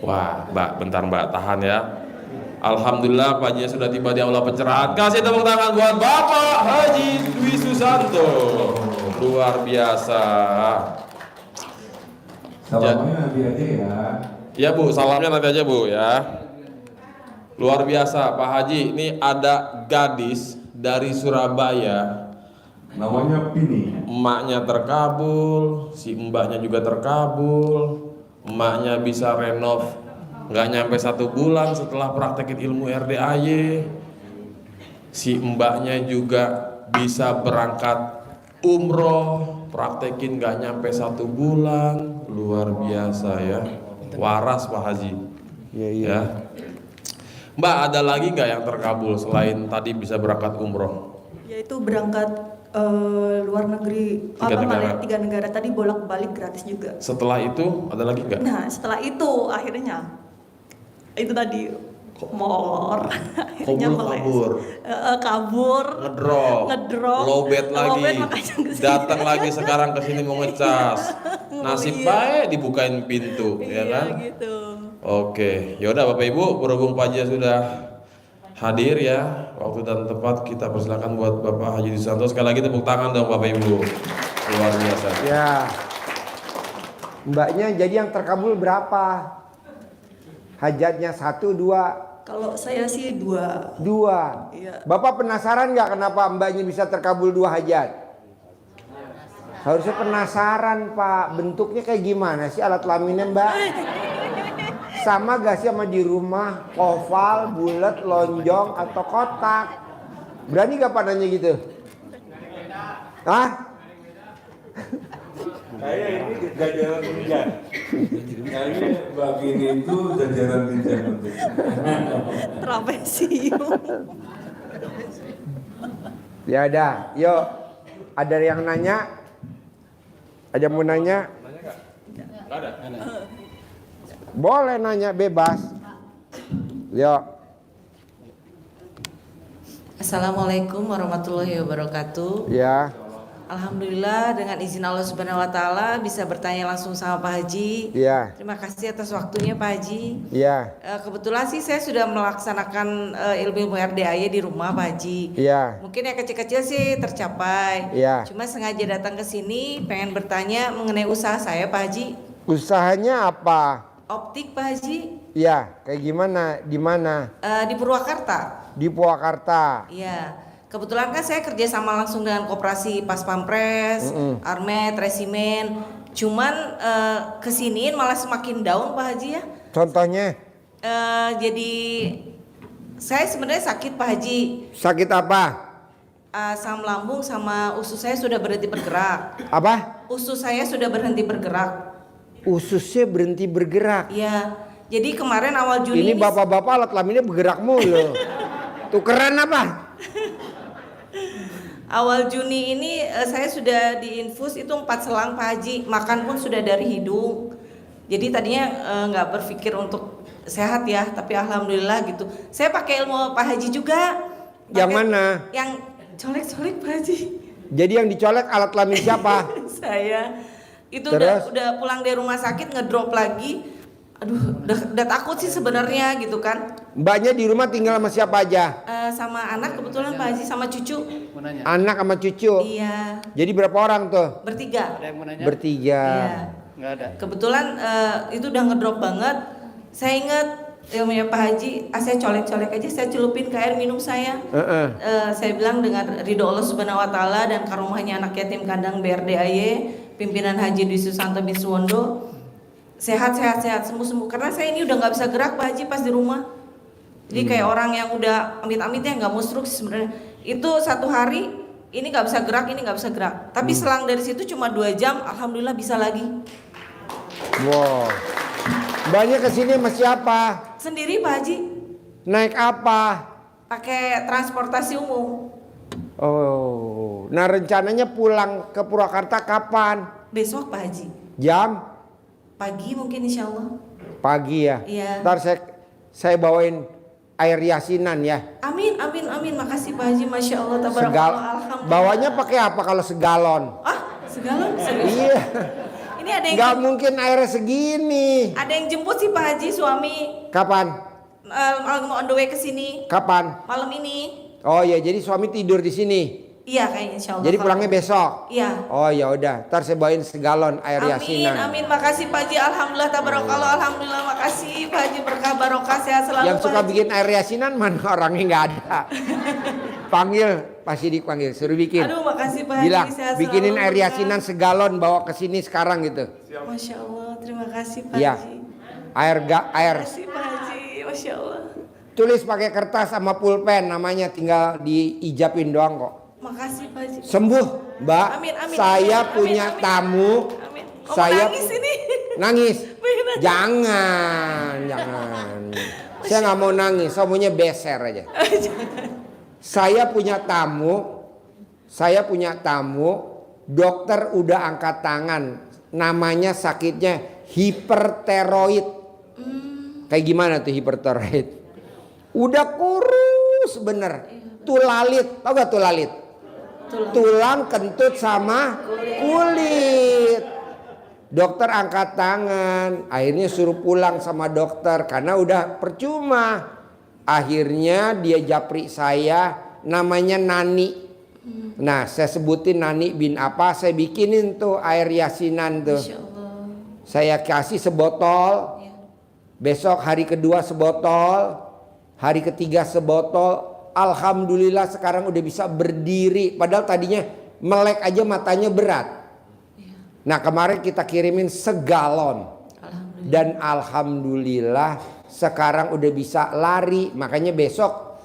Wah, Mbak, bentar Mbak, tahan ya. Alhamdulillah Pak Haji sudah tiba di aula pencerahan. Kasih tepuk tangan buat Bapak Haji Dwi Susanto. Luar biasa. Salamnya nanti aja ya. Ya Bu, salamnya nanti aja Bu ya. Luar biasa Pak Haji, ini ada gadis dari Surabaya. Namanya Pini. Emaknya terkabul, si mbaknya juga terkabul. Emaknya bisa renov nggak nyampe 1 bulan setelah praktekin ilmu RDAY. Si mbaknya juga bisa berangkat umroh, praktekin nggak nyampe 1 bulan. Luar biasa ya, waras Pak Haji. Iya. Ya. Mbak, ada lagi nggak yang terkabul selain tadi bisa berangkat umroh? Yaitu berangkat luar negeri, 3 negara tadi bolak-balik gratis juga. Setelah itu ada lagi nggak? Nah setelah itu akhirnya itu tadi molor, akhirnya kabur, ngedrop, lowbat lagi, datang lagi sekarang ke sini mau ngecas. Nasib baik dibukain pintu, ya kan? Gitu. Oke, yaudah Bapak Ibu, berhubung Pak Haji sudah hadir ya, waktu dan tempat kita persilakan buat Bapak Haji Susanto. Sekali lagi tepuk tangan dong Bapak Ibu, luar biasa. Ya. Mbaknya jadi yang terkabul berapa? Hajatnya 1, 2? Kalau saya sih 2. 2. Iya. Bapak penasaran nggak kenapa mbaknya bisa terkabul 2 hajat? Harusnya penasaran Pak, bentuknya kayak gimana sih alat kelaminnya Mbak? Sama gak sih sama di rumah? Oval, bulat, lonjong, atau kotak? Berani gak Pak nanya gitu? Hah? Kayak ini jajaran hujan. Kayaknya Mbak Pini itu jajaran hujan. Trapesium. Ya udah, yuk. Ada yang nanya? Ada yang mau nanya? Nggak ada. Boleh nanya bebas. Yuk. Assalamualaikum warahmatullahi wabarakatuh. Ya. Alhamdulillah dengan izin Allah Subhanahu wa taala bisa bertanya langsung sama Pak Haji. Ya. Terima kasih atas waktunya Pak Haji. Ya. Kebetulan sih saya sudah melaksanakan ilmu RDAY di rumah Pak Haji. Ya. Mungkin yang kecil-kecil sih tercapai. Ya. Cuma sengaja datang ke sini pengen bertanya mengenai usaha saya Pak Haji. Usahanya apa? Optik Pak Haji. Ya, kayak gimana? Di mana? Di Purwakarta. Di Purwakarta. Iya. Kebetulan kan saya kerja sama langsung dengan koperasi Pas Pampres, Armet, Resimen. Cuman kesiniin malah semakin down Pak Haji ya. Contohnya? Jadi saya sebenarnya sakit Pak Haji. Sakit apa? Asam lambung sama usus saya sudah berhenti bergerak. Apa? Usus saya sudah berhenti bergerak. Ususnya berhenti bergerak. Iya. Jadi kemarin awal Juni Ini bapak-bapak alat kelaminnya bergerak mulu. Tukeran apa? Awal Juni ini saya sudah diinfus itu 4 selang Pak Haji. Makan pun sudah dari hidung. Jadi tadinya nggak berpikir untuk sehat ya, tapi alhamdulillah gitu. Saya pakai ilmu Pak Haji juga. Yang mana? Yang colek-colek Pak Haji. Jadi yang dicolek alat kelamin siapa? Saya itu Terus? udah pulang dari rumah sakit ngedrop lagi. Aduh, udah takut sih sebenarnya gitu kan. Mbaknya di rumah tinggal sama siapa aja? Sama anak kebetulan Pak Haji sama cucu. Anak sama cucu? Iya. Jadi berapa orang tuh? Bertiga. Bertiga. Iya. Nggak ada. Kebetulan itu udah ngedrop banget. Saya ingat ilmunya Pak Haji, saya colek-colek aja, saya celupin ke air minum saya. Saya bilang dengan ridho Allah Subhanahu wa taala dan karomahnya anak yatim kandang BRDAY, pimpinan Haji Dwi Susanto bin Suwondo, sehat sembuh karena saya ini udah nggak bisa gerak Pak Haji pas di rumah. Jadi kayak orang yang udah amit-amitnya nggak musruk sebenarnya. Itu 1 hari ini nggak bisa gerak, ini nggak bisa gerak. Tapi selang dari situ cuma 2 jam, alhamdulillah bisa lagi. Wow. Mbaknya kesini sama siapa? Sendiri Pak Haji. Naik apa? Pakai transportasi umum. Oh. Nah rencananya pulang ke Purwakarta kapan? Besok Pak Haji. Jam? Pagi mungkin insya Allah. Pagi ya? Iya. Ntar saya bawain air yasinan ya. Amin. Makasih Pak Haji, masya Allah. Tabarakallah. Alhamdulillah. Bawanya pakai apa kalau segalon? Segalon? Serius? Iya. Ini Ini ada yang nggak mungkin airnya segini. ada yang jemput sih Pak Haji suami Kapan? on the way ke sini Kapan? malam ini. Oh ya, jadi suami tidur di sini. Iya kayaknya insya Allah. Jadi kalau- pulangnya besok. Iya. Oh ya udah, ntar saya bawain segalon air Amin, yasinan. amin. Makasih Pak Haji. Alhamdulillah tabarakallah. Alhamdulillah makasih Pak Haji, berkah barokah sehat selalu. Yang Pak suka Haji. bikin air yasinan mana orangnya nggak ada. Panggil, pasti dipanggil, suruh bikin. Aduh makasih Pak Haji. Bilang, sehat bikinin selalu, air berkah. yasinan segalon bawa ke sini sekarang gitu. Masya Allah, terima kasih Pak Iya. Haji. Air Terima kasih Pak Haji. Masya Allah. tulis pakai kertas sama pulpen, namanya tinggal diijapin doang kok. Makasih Pak Haji. Sembuh, Mbak. Amin, amin, Saya amin, punya amin, tamu. Amin. Oh, Saya nangis ini. nangis. Benar. Jangan. Saya nggak mau nangis, saya maunya beser aja. Saya punya tamu, dokter udah angkat tangan, namanya sakitnya hiperteroid. Kayak gimana tuh hiperteroid? Udah kurus bener, tulalit, tau gak tulalit? Tulang kentut sama kulit. Dokter angkat tangan, akhirnya suruh pulang sama dokter karena udah percuma. Akhirnya dia japri saya, namanya Nani. Nah, saya sebutin Nani bin apa, saya bikinin tuh air yasinan tuh. Masya Allah. Saya kasih sebotol, Ya. besok hari kedua sebotol, hari ketiga sebotol. Alhamdulillah sekarang udah bisa berdiri, padahal tadinya melek aja matanya berat. Nah kemarin kita kirimin segalon. Dan alhamdulillah sekarang udah bisa lari. Makanya besok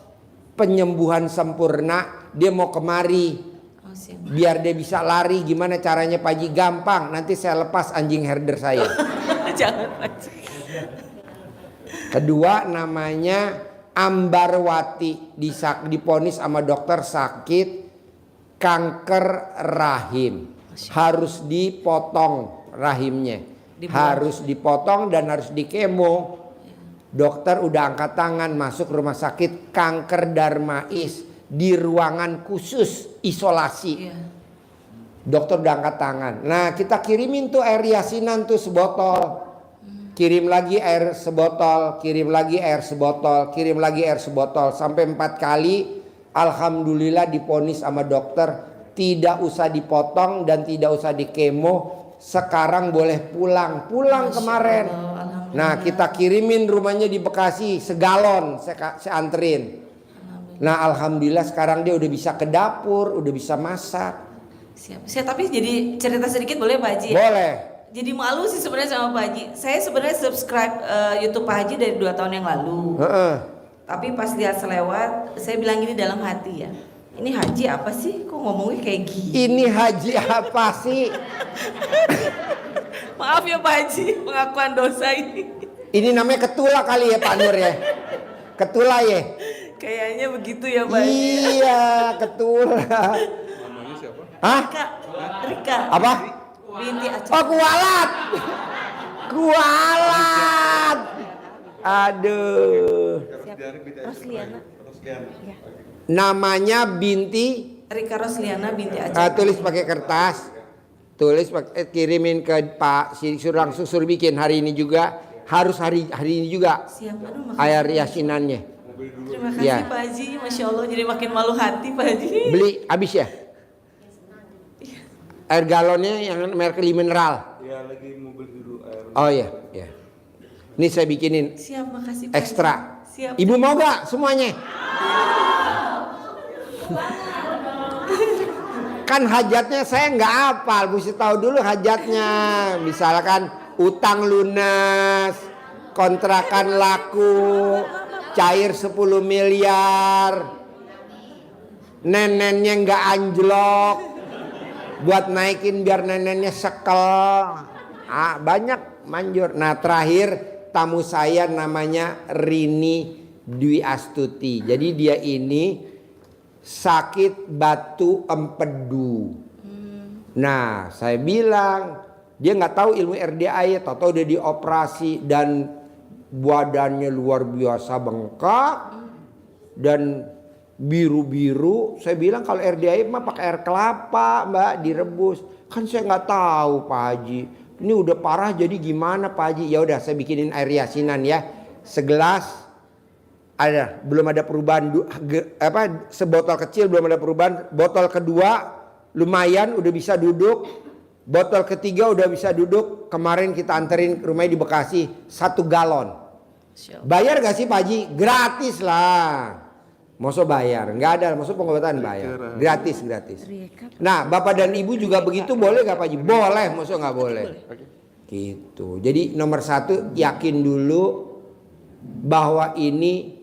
penyembuhan sempurna, dia mau kemari. Oh, siap. Biar dia bisa lari. Gimana caranya Pak Haji? Gampang, nanti saya lepas anjing herder saya. Jangan Pak Haji. Kedua namanya Ambarwati, diponis sama dokter sakit kanker rahim. Harus dipotong rahimnya. Harus dipotong dan harus dikemo. Dokter udah angkat tangan, masuk rumah sakit kanker Darmais di ruangan khusus isolasi. Iya. Dokter udah angkat tangan. Nah kita kirimin tuh air yasinan tuh sebotol. Kirim lagi air sebotol, kirim lagi air sebotol, kirim lagi air sebotol. Sampai 4 kali. Alhamdulillah diponis sama dokter tidak usah dipotong dan tidak usah dikemo. Sekarang boleh pulang kemarin. Nah kita kirimin rumahnya di Bekasi segalon, saya anterin. Nah alhamdulillah sekarang dia udah bisa ke dapur, udah bisa masak. Siap. Saya tapi jadi cerita sedikit boleh Pak Haji? Boleh. Jadi malu sih sebenarnya sama Pak Haji. Saya sebenarnya subscribe YouTube Pak Haji dari 2 tahun yang lalu. Tapi pas lihat selewat, saya bilang gini dalam hati ya. Ini Haji apa sih? Kok ngomongnya kayak gini? Ini Haji apa sih? Maaf ya Pak Haji, pengakuan dosa ini. Ini namanya ketula kali ya Pak Nur ya? Ketula ya? Kayaknya begitu ya Pak Haji. Iya ketula. Hah? Rika. Apa? Binti Aceh. Oh kualat. Kualat. Aduh. Rosliana. Namanya binti. Rika Rosliana binti Aceh. Tulis pakai kertas. Tulis kirimin ke Pak. Langsung suruh bikin hari ini juga. Harus hari ini juga. Siap. Aduh, makasih. Air yasinannya. Terima kasih Ya. Pak Haji. Masya Allah jadi makin malu hati Pak Haji. Beli habis ya? Air galonnya yang merek mineral. Ya lagi mau beli dulu air. Oh iya, ya. Ini saya bikinin Siap, makasih Pak ekstra. Haji. Siap. Ibu mau gak semuanya? Kan hajatnya saya nggak hafal, mesti tahu dulu hajatnya. Misalkan utang lunas, kontrakan laku, cair 10 miliar, nenennya nggak anjlok, buat naikin biar nenennya sekel. Banyak manjur. Nah terakhir tamu saya namanya Rini Dwi Astuti. Jadi dia ini sakit batu empedu. Nah saya bilang dia nggak tahu ilmu RDA ya, tahu udah dioperasi dan badannya luar biasa bengkak dan biru-biru. Saya bilang kalau RDA mah pakai air kelapa Mbak direbus. Kan saya nggak tahu Pak Haji. Ini udah parah jadi gimana Pak Haji? Ya udah saya bikinin air yasinan ya. Segelas ada, belum ada perubahan sebotol kecil belum ada perubahan. Botol kedua lumayan udah bisa duduk. Botol ketiga udah bisa duduk. Kemarin kita anterin ke rumahnya di Bekasi 1 galon. Bayar gak sih Pak Haji? Gratis lah. Maksud bayar? Nggak ada, maksud pengobatan bayar. Gratis. Nah, Bapak dan Ibu juga begitu boleh gak Pak Haji? Boleh, maksud nggak boleh. Gitu. Jadi nomor 1 yakin dulu bahwa ini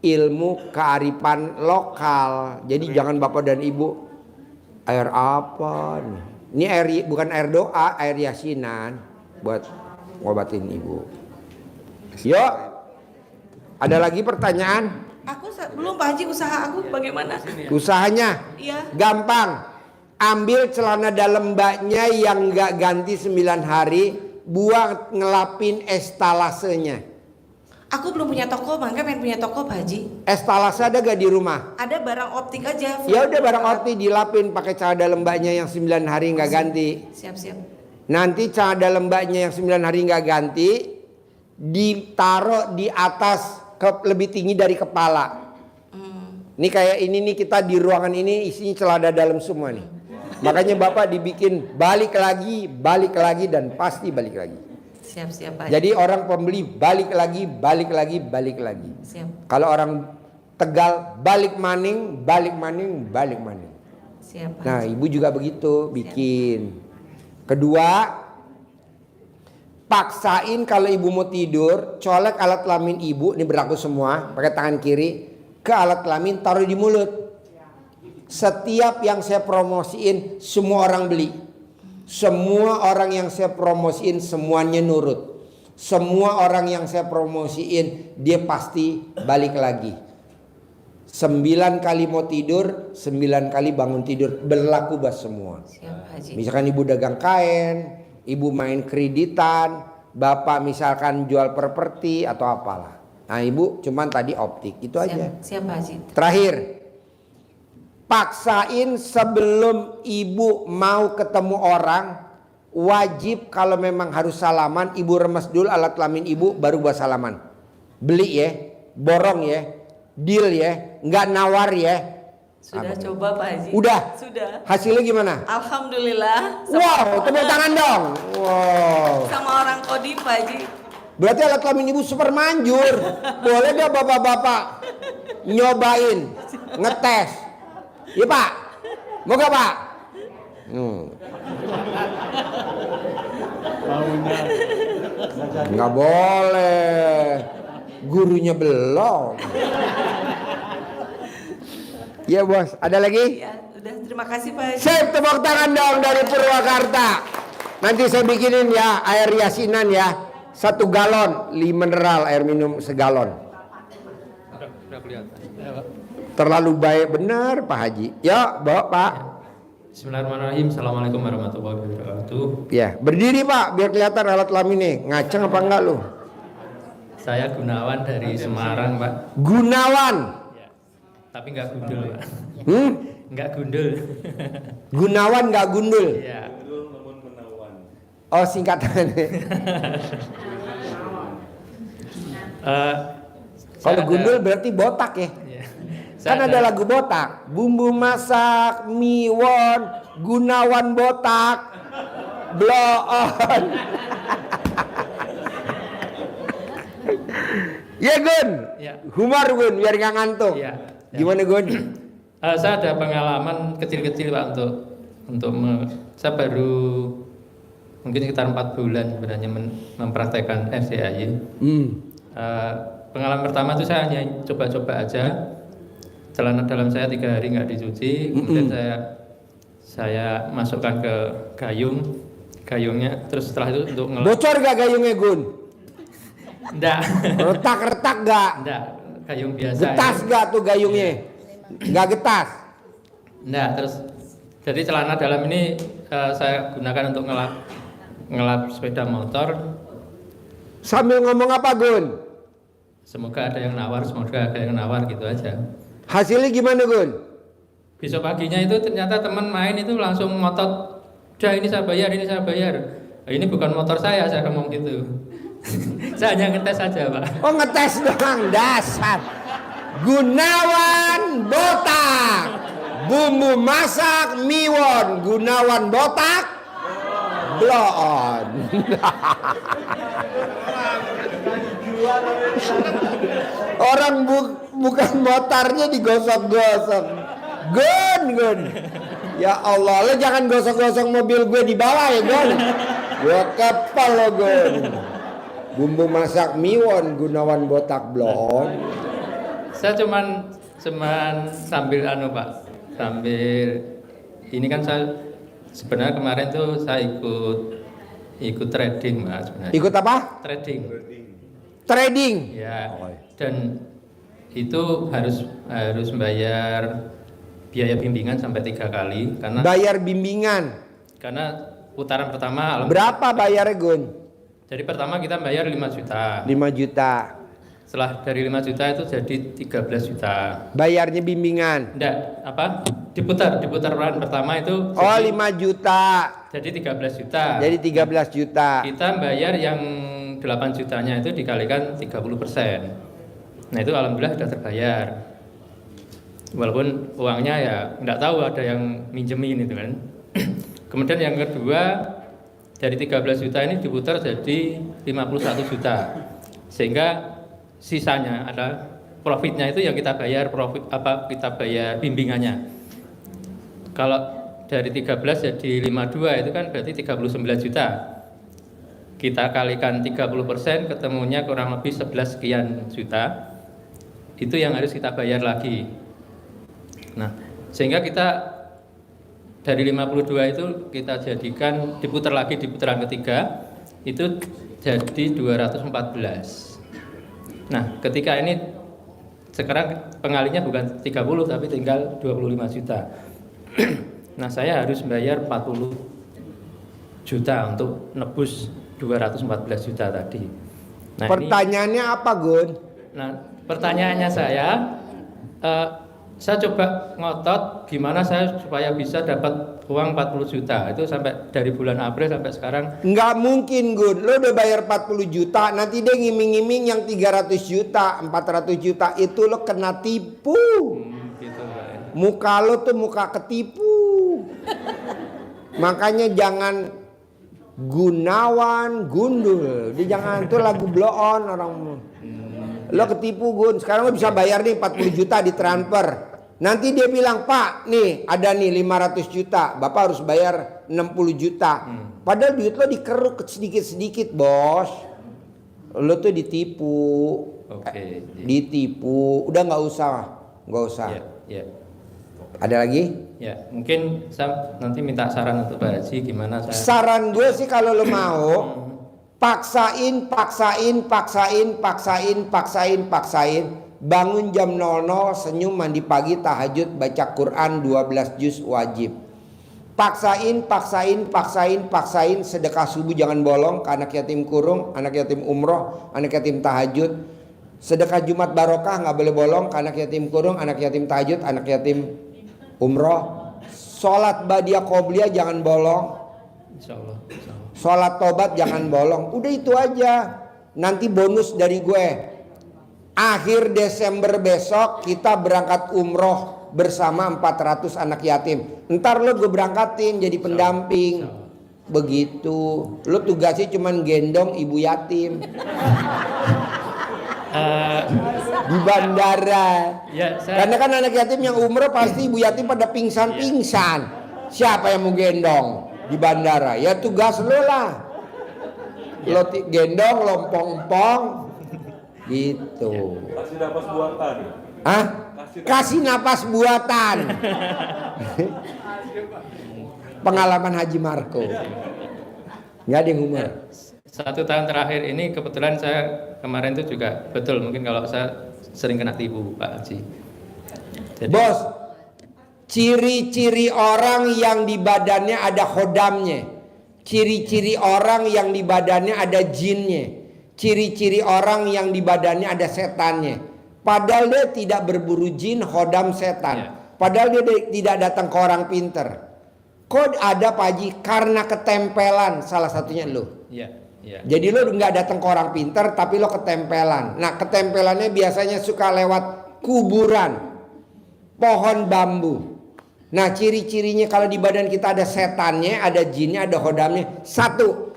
ilmu kearifan lokal. Jadi jangan Bapak dan Ibu air apa nih? Ini air bukan air doa, air yasinan buat ngobatin Ibu. Yuk. Ada lagi pertanyaan? Aku belum Pak Haji, usaha aku bagaimana? Usahanya Iya. gampang. Ambil celana dalam mbaknya yang nggak ganti 9 hari, buang ngelapin estalasenya. Aku belum punya toko, makanya pengen punya toko Pak Haji. Estalase ada gak di rumah? Ada barang optik aja. Ya udah barang optik dilapin pakai celana dalam mbaknya yang 9 hari nggak ganti. Siap. Nanti celana dalam mbaknya yang 9 hari nggak ganti ditaruh di atas lebih tinggi dari kepala. Ini kayak ini nih, kita di ruangan ini isinya celana dalam semua nih. Makanya Bapak dibikin balik lagi dan pasti balik lagi. Siap Pak Haji. Jadi orang pembeli balik lagi. Siap. Kalau orang Tegal balik maning. Siap Pak Nah, Haji. Ibu juga begitu bikin. Kedua, paksain kalau Ibu mau tidur, colek alat kelamin Ibu, ini berlaku semua, pakai tangan kiri ke alat kelamin, taruh di mulut. Setiap yang saya promosiin semua orang beli. Semua orang yang saya promosiin semuanya nurut. Semua orang yang saya promosiin dia pasti balik lagi. 9 kali mau tidur, 9 kali bangun tidur, berlaku buat semua. Siap Pak Haji. Misalkan Ibu dagang kain, Ibu main kreditan, Bapak misalkan jual properti atau apalah. Nah, Ibu cuman tadi optik, itu aja. Siap Pak Haji. Terakhir, paksain sebelum Ibu mau ketemu orang, wajib kalau memang harus salaman, Ibu remes dulu alat kelamin Ibu baru buat salaman. Beli ya, borong ya, deal ya, nggak nawar ya. Sudah coba Pak Haji. Udah. Sudah. Hasilnya gimana? Alhamdulillah. Wow, tepuk tangan dong. Wow. Sama orang Kodim Pak Haji. Berarti alat kelamin Ibu super manjur. Boleh gak bapak-bapak nyobain, ngetes? Iya Pak. Mau gak Pak? Nggak boleh. Gurunya belum. Iya bos, ada lagi? Ya, udah terima kasih Pak Haji. Sip, tepuk tangan dong dari Purwakarta. Nanti saya bikinin ya air yasinan ya. 1 galon, mineral air minum segalon. Terlalu baik benar Pak Haji. Ya, bawa Pak. Bismillahirrahmanirrahim. Assalamualaikum warahmatullahi wabarakatuh. Ya, berdiri Pak, biar kelihatan alat kelaminnya. Ngaceng apa enggak lu? Saya Gunawan dari Semarang, Pak. Gunawan. Ya. Tapi nggak gundul, Pak. Nggak gundul. Gunawan nggak gundul. Ya. Oh, singkatannya. Kalau gundul berarti botak ya. Ya. Kan ada lagu botak. Bumbu masak, miwon, Gunawan botak, blow on. Ya Gun, Ya. humor Gun, biar nggak ngantuk. Ya. Gimana Gun? Saya ada pengalaman kecil-kecil Pak saya baru mungkin sekitar 4 bulan sebenarnya mempraktekkan FCAY. Pengalaman pertama itu saya hanya coba-coba aja. Celana dalam saya 3 hari nggak dicuci, kemudian saya masukkan ke gayungnya, terus setelah itu untuk Bocor gak gayungnya Gun? Enggak. Retak-retak gak? Enggak, gayung biasa. Getas gak tuh gayungnya? Gak getas? Enggak, terus jadi celana dalam ini saya gunakan untuk ngelap sepeda motor. Sambil ngomong apa Gun? Semoga ada yang nawar gitu aja. Hasilnya gimana Gun? Besok paginya itu ternyata teman main itu langsung ngotot, udah ini saya bayar. Ini bukan motor saya ngomong gitu. Saya hanya ngetes saja, Pak. Oh, ngetes doang, dasar. Gunawan Botak. Bumbu masak miwon. Gunawan Botak. Blow on. Orang bukan motornya digosok-gosok. Gun. Ya Allah, lo jangan gosok-gosok mobil gue di bawah ya, Gun. Gue kepal lo, Gun. Bumbu masak miwon, Gunawan Botak, blow on. Saya cuman sambil Pak, sambil ini kan saya sebenarnya kemarin tuh saya ikut trading, Pak, sebenarnya. Ikut apa? Trading. Ya. Dan itu harus bayar biaya bimbingan sampai 3 kali Bayar bimbingan. karena putaran pertama Berapa bayarnya, Gun? jadi pertama kita bayar 5 juta. 5 juta. Setelah dari 5 juta itu jadi 13 juta. Bayarnya bimbingan. Enggak, diputar peran pertama itu Oh, 5 juta. jadi 13 juta. Jadi 13 juta. Kita bayar yang 8 jutanya itu dikalikan 30%. Nah, itu alhamdulillah sudah terbayar. Walaupun uangnya ya enggak tahu ada yang minjemin itu kan. Kemudian yang kedua, dari 13 juta ini diputar jadi 51 juta. Sehingga sisanya ada profitnya itu yang kita bayar kita bayar bimbingannya. Kalau dari 13 jadi 52 itu kan berarti 39 juta. Kita kalikan 30%, ketemunya kurang lebih 11 sekian juta. Itu yang harus kita bayar lagi. Nah, sehingga kita dari 52 itu kita jadikan diputar lagi di putaran ketiga itu jadi 214. Nah, ketika ini sekarang pengalinya bukan 30 tapi tinggal 25 juta. Nah, saya harus bayar 40 juta untuk nebus 214 juta tadi. Nah, Pertanyaannya apa, Gun? Pertanyaannya saya coba ngotot gimana saya supaya bisa dapat uang 40 juta. Itu sampai dari bulan April sampai sekarang. Nggak mungkin, Gun. Lo udah bayar 40 juta, nanti dia ngiming-ngiming yang 300 juta, 400 juta. Itu lo kena tipu. Gitu, Pak. Muka lo tuh muka ketipu. Makanya jangan Gunawan Gundul. Dia jangan, itu lagu blow on orang. Lo ketipu, Gun. Sekarang lo bisa bayar nih 40 juta di transfer. Nanti dia bilang, Pak, nih ada nih 500 juta. Bapak harus bayar 60 juta. Padahal duit lo dikeruk sedikit-sedikit, bos. Lo tuh ditipu. Oke. Ditipu. Udah nggak usah. Ya. Ada lagi? Ya, mungkin saya nanti minta saran untuk Pak Haji gimana saya. Saran gue sih kalau lo mau, paksain. Bangun jam 00, senyum, mandi pagi, tahajud, baca Quran 12 juz wajib. Paksain, sedekah subuh jangan bolong ke anak yatim kurung, anak yatim umroh, anak yatim tahajud. Sedekah Jumat barokah nggak boleh bolong ke anak yatim kurung, anak yatim tahajud, anak yatim umroh. Sholat badiah qobliyah jangan bolong. Insyaallah. Sholat tobat jangan bolong. Udah itu aja. Nanti bonus dari gue. Akhir Desember besok kita berangkat umroh bersama 400 anak yatim. Ntar lo gue berangkatin jadi pendamping. Begitu. Lo tugasnya cuman gendong ibu yatim di bandara. Ya, Karena kan anak yatim yang umroh pasti ibu yatim pada pingsan. Siapa yang mau gendong di bandara? Ya tugas lo lah. Lo gendong, lompong-pong gitu. Kasih napas buatan. Hah? Kasih napas buatan. Pengalaman Haji Marco. Nggak ada yang umur. 1 tahun terakhir ini kebetulan saya kemarin itu juga betul mungkin kalau saya sering kena tipu Pak Haji. Jadi, Bos, ciri-ciri orang yang di badannya ada khodamnya. Ciri-ciri orang yang di badannya ada jinnya. Ciri-ciri orang yang di badannya ada setannya. Padahal dia tidak berburu jin, khodam setan. Padahal dia tidak datang ke orang pinter. Kok ada Pak Haji? Karena ketempelan salah satunya lo. Iya, iya. Jadi lo nggak datang ke orang pinter, tapi lo ketempelan. Nah ketempelannya biasanya suka lewat kuburan, pohon bambu. Nah ciri-cirinya kalau di badan kita ada setannya, ada jinnya, ada hodamnya. Satu,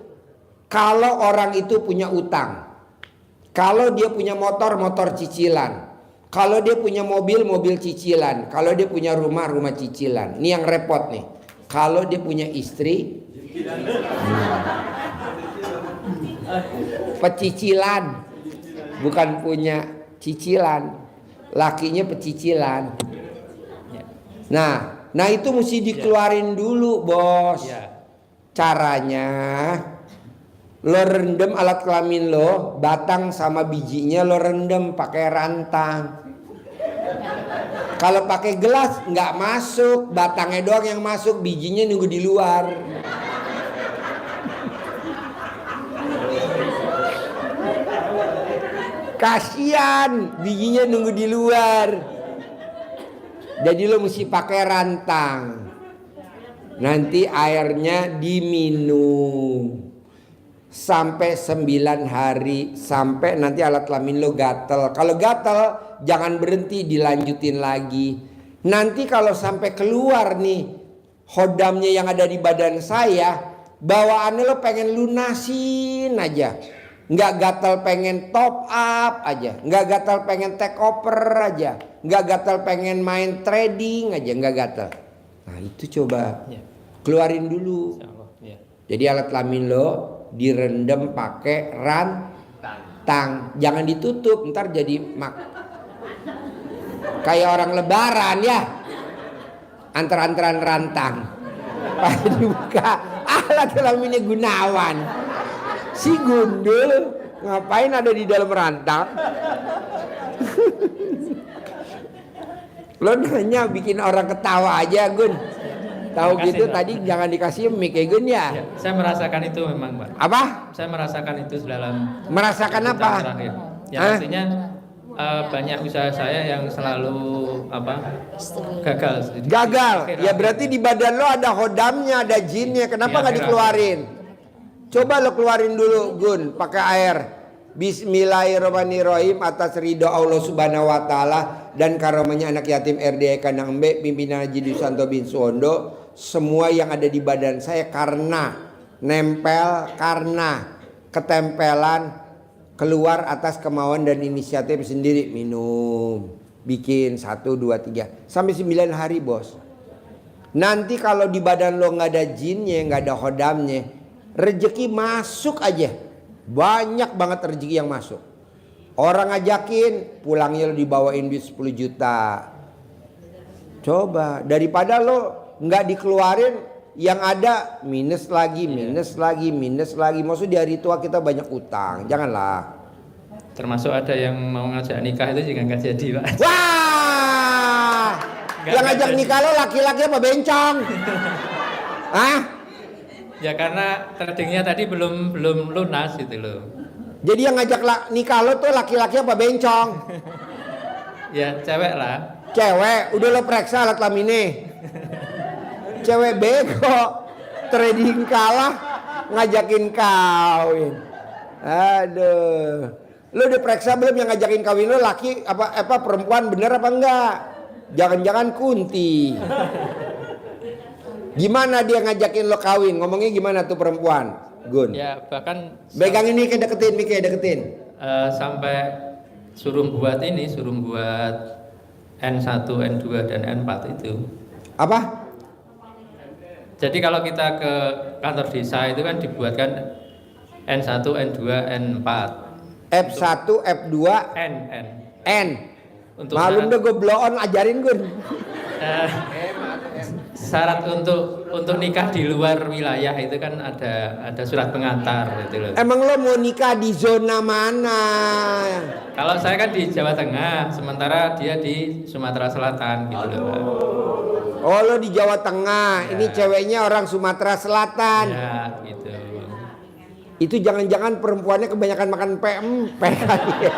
kalau orang itu punya utang. Kalau dia punya motor, motor cicilan. Kalau dia punya mobil, mobil cicilan. Kalau dia punya rumah, rumah cicilan. Ini yang repot nih. Kalau dia punya istri, pecicilan. Bukan punya cicilan. Lakinya pecicilan. Nah itu mesti dikeluarin dulu, bos. Ya. Caranya, lo rendam alat kelamin lo, batang sama bijinya lo rendam pakai rantang. Kalau pakai gelas nggak masuk, batangnya doang yang masuk, bijinya nunggu di luar. Kasian, bijinya nunggu di luar. Jadi lo mesti pakai rantang. Nanti airnya diminum sampai 9 hari, sampai nanti alat kelamin lo gatel. Kalau gatel jangan berhenti, dilanjutin lagi. Nanti kalau sampai keluar nih hodamnya yang ada di badan saya, bawaannya lo pengen lunasin aja. Nggak gatel pengen top up aja, nggak gatel pengen take over aja, nggak gatel pengen main trading aja, nggak gatel. Nah itu coba keluarin dulu. Insyaallah, ya. Jadi alat kelamin lo direndam pakai rantang, jangan ditutup, ntar jadi kayak orang lebaran ya, antar-antaran rantang. Pas dibuka alat kelaminnya Gunawan, si gundul ngapain ada di dalam rantang? Lo nanya bikin orang ketawa aja, Gun. Tahu gitu Pak. tadi jangan dikasih mic ya, Gun ya. Ya, saya merasakan itu memang, Pak. Apa? Saya merasakan itu dalam Merasakan apa? terakhir. Ya Hah? artinya banyak usaha saya yang selalu gagal. Gagal. Ya berarti di badan lo ada hodamnya, ada jinnya. Kenapa nggak dikeluarin? Coba lo keluarin dulu, Gun, pakai air. Bismillahirrahmanirrahim, atas ridho Allah Subhanahu wa taala dan karomanya anak yatim RDI Kandang Embe pimpinan Haji Dusanto bin Suwondo. Semua yang ada di badan saya karena nempel, karena ketempelan, keluar atas kemauan dan inisiatif sendiri. Minum, bikin 1, 2, 3 sampai 9 hari, bos. Nanti kalau di badan lo nggak ada jinnya, nggak ada hodamnya, rezeki masuk aja. Banyak banget rezeki yang masuk. Orang ngajakin, pulangnya lo dibawain duit 10 juta. Coba daripada lo nggak dikeluarin, yang ada minus lagi, minus lagi, minus lagi. Maksud di hari tua kita banyak utang. Janganlah. Termasuk ada yang mau ngajak nikah itu juga nggak jadi, Pak. Wah, yang ngajak nikah lo laki-laki apa bencong? Hah? Ya karena tradingnya tadi belum lunas gitu loh. Jadi yang ngajak nikah lo tuh laki-laki apa bencong? Ya cewek lah. Cewek, udah lo periksa alat kelaminnya. Cewek bego, trading kalah, ngajakin kawin. Aduh, lo udah periksa belum yang ngajakin kawin lo laki apa perempuan, bener apa enggak? Jangan-jangan Kunti. Gimana dia ngajakin lo kawin? Ngomongnya gimana tuh perempuan, Gun? Ya bahkan Pegang ini kayak deketin. sampai suruh buat N1, N2 dan N4 itu. Apa? Jadi kalau kita ke kantor desa itu kan dibuatkan N1, N2, N4. F1, F2, N. N. Untuk Malum deh gue blow on, ajarin Gun. syarat untuk nikah di luar wilayah itu kan ada surat pengantar gitu loh. Emang lo mau nikah di zona mana? Kalau saya kan di Jawa Tengah, sementara dia di Sumatera Selatan gitu loh, Pak. Oh lo di Jawa Tengah, ini ceweknya orang Sumatera Selatan. Ya gitu. Itu jangan-jangan perempuannya kebanyakan makan pempek kali ya.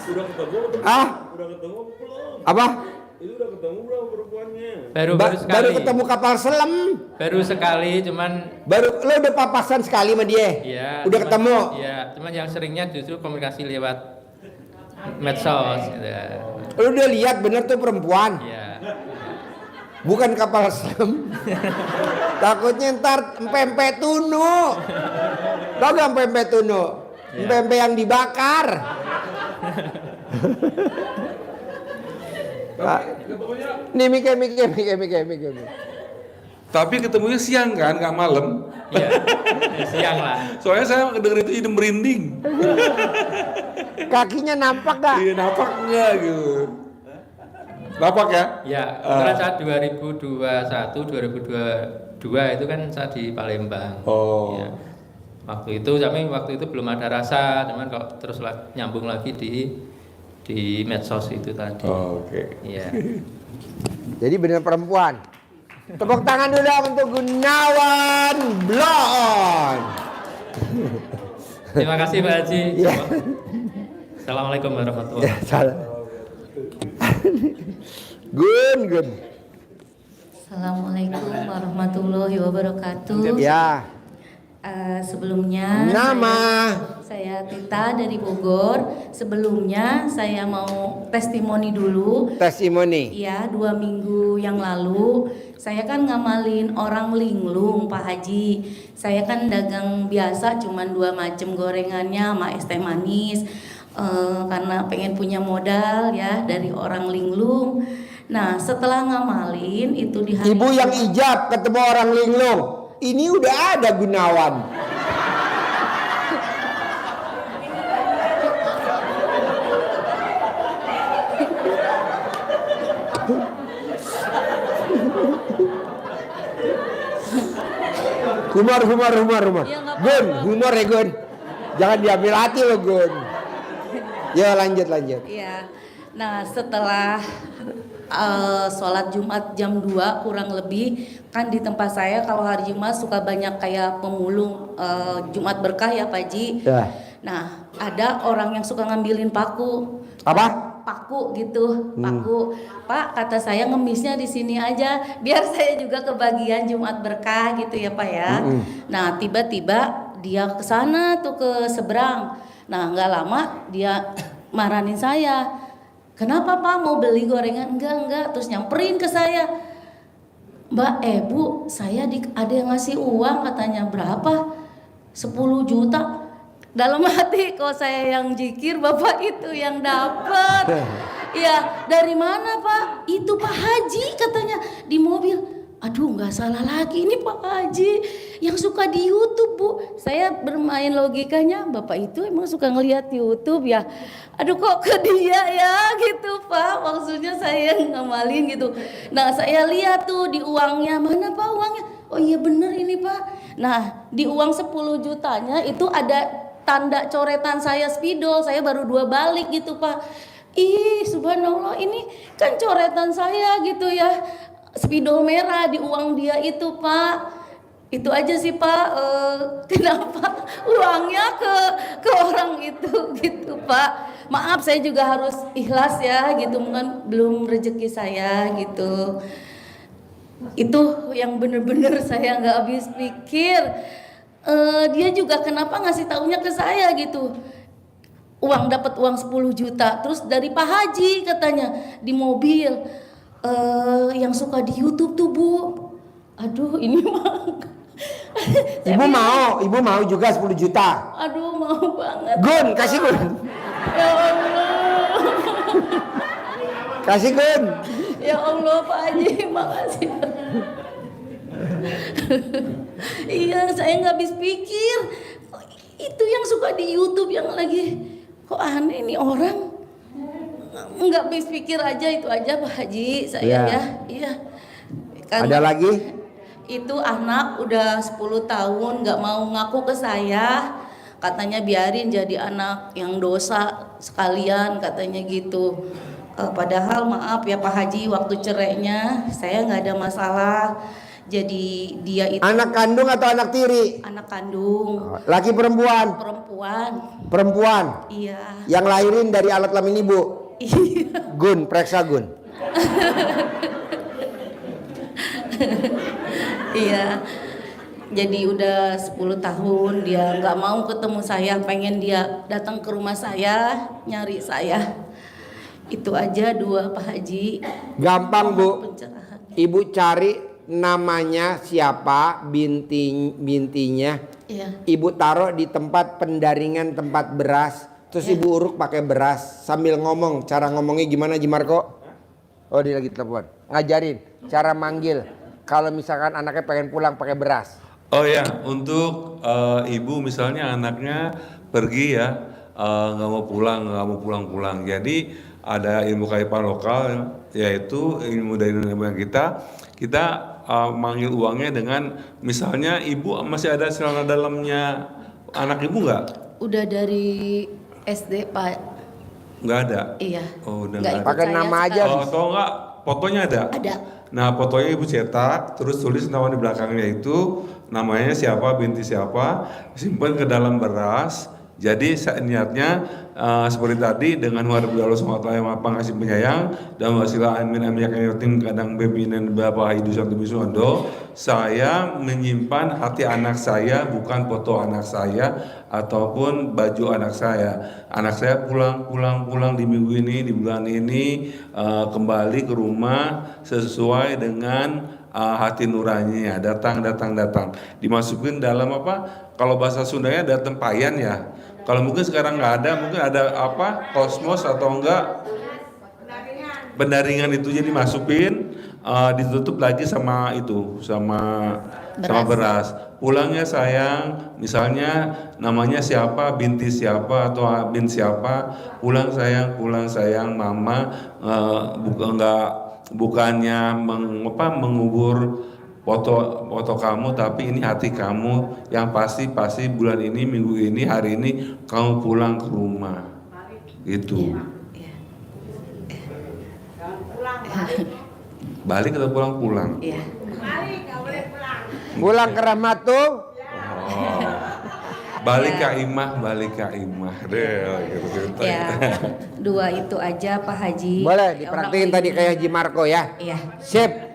Sudah ketemu? Ah? Udah ketemu belum? Apa? Itu udah ketemu belum perempuannya? Baru sekali. Baru ketemu kapal selam. Baru sekali, cuman Lo udah papasan sekali sama dia? ya. Udah ketemu? Iya, cuman yang seringnya justru komunikasi lewat medsos gitu. Lo udah lihat bener tuh perempuan? Iya. Bukan kapal selam. Takutnya ntar empe-empe tunu. Tau gak empe-empe tunu? Iya. Empe-empe yang dibakar. Nih mikir. Tapi ketemunya siang kan, nggak malam. Iya. Siang lah. Soalnya saya denger itu jadi merinding. Kakinya nampak gak? Iya, nampak nggak gitu. Nampak ya? Ya, kebetulan saat 2021, 2022 itu kan saat di Palembang. Oh. Ya. Waktu itu belum ada rasa, cuman kok terus nyambung lagi di medsos itu tadi. Oh, oke. Iya. Jadi bener perempuan. Tepuk tangan dulu untuk Gunawan Blon. Terima kasih Pak Haji. Ya. Assalamualaikum warahmatullahi Ya, wabarakatuh. salah. Gun. Assalamualaikum warahmatullahi wabarakatuh. Ya. Sebelumnya Nama. saya Tita dari Bogor. Sebelumnya saya mau testimoni dulu. Testimoni. Ya, 2 minggu yang lalu saya kan ngamalin orang linglung Pak Haji. Saya kan dagang biasa, cuman 2 macam gorengannya sama es teh manis. Karena pengen punya modal ya dari orang linglung. Nah, setelah ngamalin itu di hari Ibu yang ijab ketemu orang linglung. Ini udah ada Gunawan. Humor. Ya, nggak apa-apa. Gun, humor ya Gun. Jangan diambil hati lo Gun. Ya lanjut. Iya. Nah, setelah sholat Jumat jam 2 kurang lebih, kan di tempat saya kalau hari Jumat suka banyak kayak pemulung Jumat berkah ya Pak Haji. Ya. Nah, ada orang yang suka ngambilin paku. Apa? Paku gitu, paku. Pak, kata saya ngemisnya di sini aja, biar saya juga kebagian Jumat berkah gitu ya Pak ya. Nah, tiba-tiba dia ke sana tuh ke seberang. Nah, nggak lama dia marahin saya. Kenapa Pak, mau beli gorengan? Enggak. Terus nyamperin ke saya. Mbak, Bu, saya ada yang ngasih uang, katanya berapa? 10 juta. Dalam hati, kok saya yang jikir, Bapak itu yang dapat. Ya, dari mana Pak? Itu Pak Haji katanya di mobil. Aduh, nggak salah lagi, ini Pak Haji yang suka di YouTube Bu. Saya bermain logikanya, Bapak itu emang suka ngelihat YouTube ya. Aduh, kok ke dia ya gitu Pak. Maksudnya saya ngamalin gitu. Nah, saya lihat tuh di uangnya, mana Pak uangnya? Oh iya bener ini Pak. Nah, di uang 10 jutanya itu ada tanda coretan saya spidol. Saya baru 2 balik gitu Pak. Ih, subhanallah, ini kan coretan saya gitu ya. Spidol merah di uang dia itu Pak. Itu aja sih Pak, kenapa uangnya ke orang itu gitu Pak. Maaf, saya juga harus ikhlas ya gitu, mungkin belum rezeki saya gitu. Itu yang bener-bener saya nggak habis pikir. Dia juga kenapa ngasih taunya ke saya gitu. Dapat uang 10 juta, terus dari Pak Haji katanya di mobil. Yang suka di YouTube tuh Bu. Aduh, ini mah Ibu mau juga 10 juta. aduh, mau banget. Gun, kasih Gun. Ya Allah. Kasih Gun. Ya Allah Pak Haji, makasih. Iya, saya nggak habis pikir. Itu yang suka di YouTube yang lagi, kok aneh nih orang. Nggak habis pikir aja, itu aja Pak Haji saya ya. Iya. Ada lagi? Itu anak udah 10 tahun nggak mau ngaku ke saya. Katanya biarin jadi anak yang dosa sekalian katanya gitu. Padahal maaf ya Pak Haji, waktu cerainya saya nggak ada masalah. Jadi dia itu Anak kandung atau anak tiri? anak kandung. Laki perempuan? Perempuan. Iya. Iya. Yang lahirin dari alat kelamin ibu? Iya. Gun, periksa Gun. Iya. Jadi udah 10 tahun dia nggak mau ketemu saya, pengen dia datang ke rumah saya, nyari saya. Itu aja 2 Pak Haji. Gampang Bu. Pencerahan. Ibu cari namanya siapa, bintinya. Iya. Ibu taruh di tempat pendaringan tempat beras. Terus Ya. Ibu uruk pakai beras sambil ngomong. Cara ngomongnya gimana Ji Marco? Oh dia lagi telepon. Ngajarin cara manggil. Kalau misalkan anaknya pengen pulang pakai beras. Oh ya, untuk ibu misalnya anaknya pergi ya, nggak mau pulang. Jadi ada ilmu kearifan lokal, yaitu ilmu dari nenek moyang kita manggil uangnya dengan misalnya ibu masih ada celana dalamnya anak ibu nggak? Udah dari SD Pak. Nggak ada. Iya. Oh, udah Nggak nggak ikut Pakai saya nama aja. sekarang. Oh, atau enggak fotonya ada? Ada. Nah fotonya ibu cetak, terus tulis nama di belakangnya itu namanya siapa, binti siapa, simpan ke dalam beras. Jadi niatnya seperti tadi dengan warga Allah SWT yang maha pengasih penyayang dan wasilah amin amin yakin yatim kadang pimpinan Bapak Idu Santo Bisuando, saya menyimpan hati anak saya, bukan foto anak saya ataupun baju anak saya. Anak saya pulang di minggu ini, di bulan ini kembali ke rumah sesuai dengan hati nuraninya, datang dimasukin dalam apa, kalau bahasa Sundanya ada tempayan ya, kalau mungkin sekarang nggak ada, mungkin ada apa, kosmos atau enggak pendaringan itu, jadi masukin ditutup lagi sama itu sama beras. Pulangnya sayang, misalnya namanya siapa, binti siapa atau bin siapa, pulang sayang mama, bukannya mengubur foto kamu, tapi ini hati kamu yang pasti bulan ini, minggu ini, hari ini kamu pulang ke rumah gitu. Balik atau pulang? Iya. Pulang ke Rahmatu. Balik ke imah deh gitu. Ya. 2 itu aja Pak Haji. Boleh dipraktikin Orang tadi kayak Haji Marco ya. Iya. Sip.